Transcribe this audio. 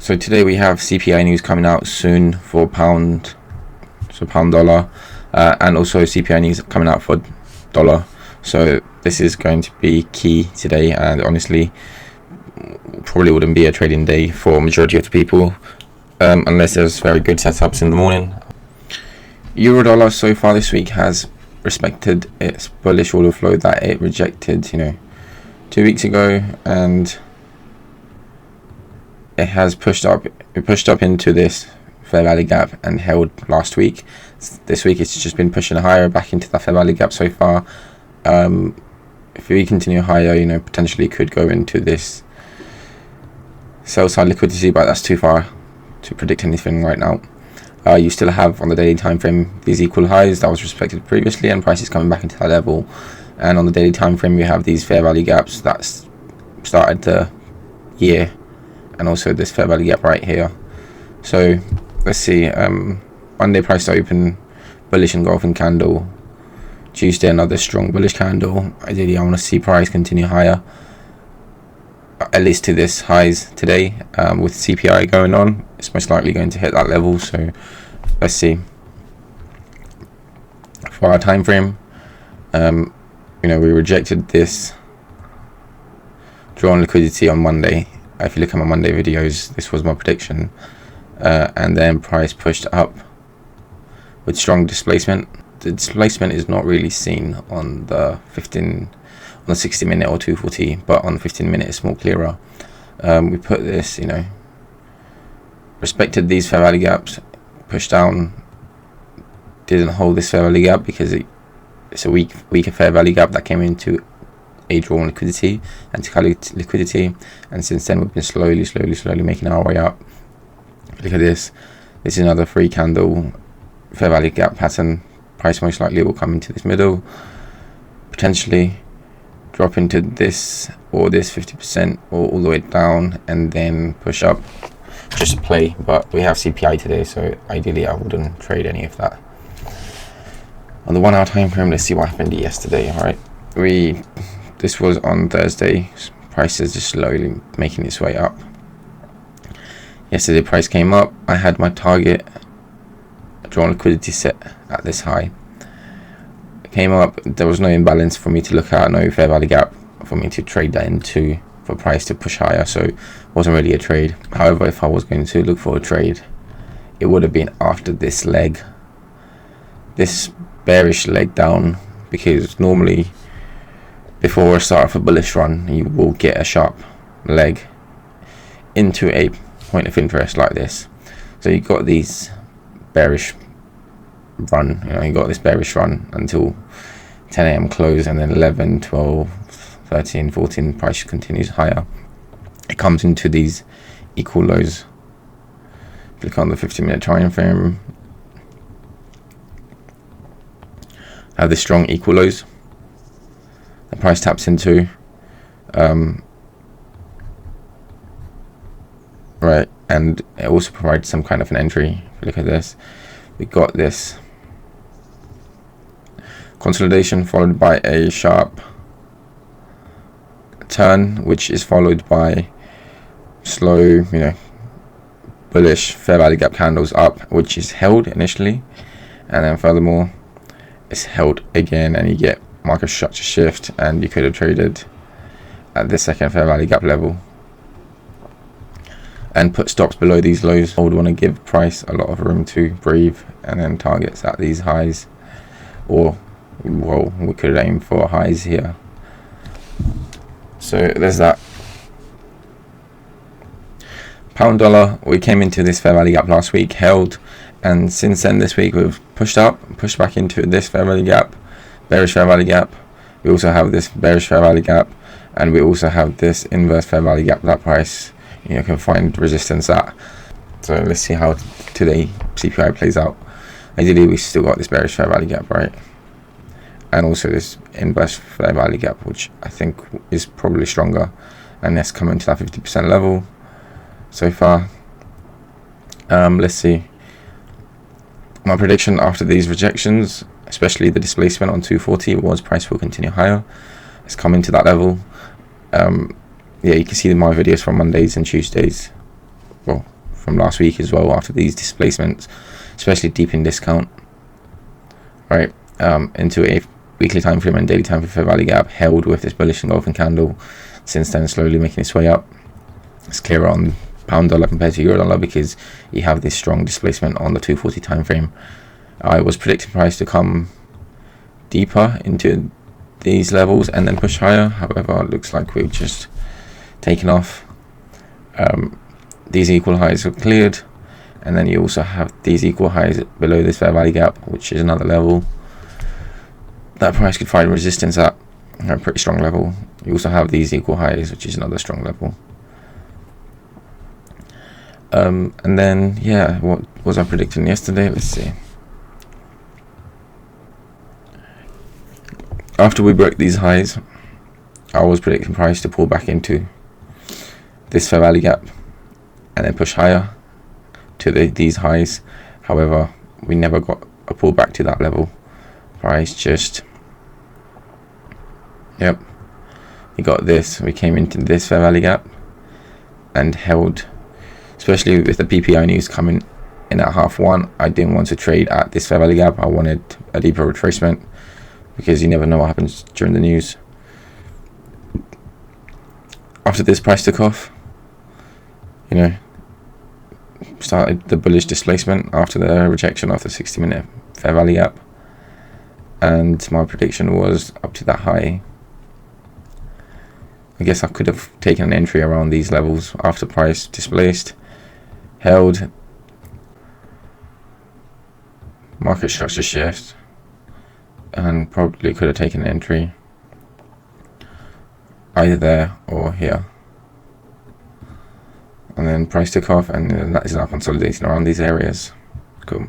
So today we have CPI news coming out soon for pound, so pound dollar, and also CPI news coming out for dollar. So this is going to be key today, and honestly probably wouldn't be a trading day for majority of the people unless there's very good setups in the morning. Euro dollar so far this week has respected its bullish order flow that it rejected 2 weeks ago, and it has pushed up into this fair value gap and held last week. This week it's just been pushing higher back into that fair value gap so far. If we continue higher, potentially could go into this sell side liquidity, but that's too far to predict anything right now. You still have on the daily time frame these equal highs that was respected previously, and prices coming back into that level. And on the daily time frame we have these fair value gaps that started the year, and also this fair value gap right here. So let's see, Monday price to open bullish engulfing candle, Tuesday another strong bullish candle. Ideally I want to see price continue higher, at least to this highs today. With CPI going on, it's most likely going to hit that level. So let's see. For our time frame, we rejected this drawn liquidity on Monday. If you look at my Monday videos, this was my prediction, and then price pushed up with strong displacement. The displacement is not really seen on the 60 minute or 240, but on 15 minute it's more clearer. We put this, respected these fair value gaps, pushed down, didn't hold this fair value gap because it's a weaker fair value gap that came into a drawn liquidity, liquidity, and since then we've been slowly making our way up. Look at this. This is another 3 candle fair value gap pattern. Price most likely will come into this middle, potentially drop into this or this 50% or all the way down, and then push up. Just a play, but we have CPI today, so ideally I wouldn't trade any of that. On the 1 hour time frame, let's see what happened yesterday. All right, this was on Thursday. Price is just slowly making its way up. Yesterday price came up. I had my target drawn liquidity set at this high. It came up, there was no imbalance for me to look at, no fair value gap for me to trade that into for price to push higher, so it wasn't really a trade. However, if I was going to look for a trade, it would have been after this leg, this bearish leg down, because normally before a start of a bullish run you will get a sharp leg into a point of interest like this. So you got these bearish run, you got this bearish run until 10 a.m. close, and then 11, 12, 13, 14 price continues higher. It comes into these equal lows. Click on the 50-minute time frame, have the strong equal lows. The price taps into right, and it also provides some kind of an entry. If you look at this, we got this consolidation followed by a sharp turn, which is followed by slow bullish fair value gap candles up, which is held initially, and then furthermore it's held again, and you get market structure shift, and you could have traded at the second fair value gap level and put stops below these lows. I would want to give price a lot of room to breathe, and then targets at these highs, or well, we could aim for highs here. So there's that. Pound dollar, we came into this fair value gap last week, held, and since then this week we've pushed back into this fair value gap, bearish fair value gap. We also have this bearish fair value gap, and we also have this inverse fair value gap that price can find resistance at. So let's see how today CPI plays out. Ideally we still got this bearish fair value gap, right, and also this inverse fair value gap, which I think is probably stronger, and that's coming to that 50% level so far. Let's see. My prediction after these rejections, especially the displacement on 240, was price will continue higher. It's coming to that level. Yeah, you can see my videos from Mondays and Tuesdays, well, from last week as well after these displacements, especially deep in discount, right, into a weekly time frame and daily time frame fair value gap, held with this bullish engulfing candle. Since then, slowly making its way up. It's clearer on pound dollar compared to euro dollar because you have this strong displacement on the 240 time frame. I was predicting price to come deeper into these levels and then push higher. However, it looks like we've just taken off. These equal highs are cleared, and then you also have these equal highs below this fair value gap, which is another level that price could find resistance at a pretty strong level. You also have these equal highs, which is another strong level. And then, yeah, what was I predicting yesterday? Let's see. After we broke these highs, I was predicting price to pull back into this fair value gap and then push higher to these highs. However, we never got a pull back to that level. Price just, yep, we got this. We came into this fair value gap and held, especially with the PPI news coming in at half one. I didn't want to trade at this fair value gap. I wanted a deeper retracement because you never know what happens during the news. After this, price took off, you know, started the bullish displacement after the rejection of the 60-minute fair value gap, and my prediction was up to that high. I guess I could have taken an entry around these levels after price displaced, held, market structure shift, and probably could have taken an entry either there or here. And then price took off, and that is now consolidating around these areas. Cool.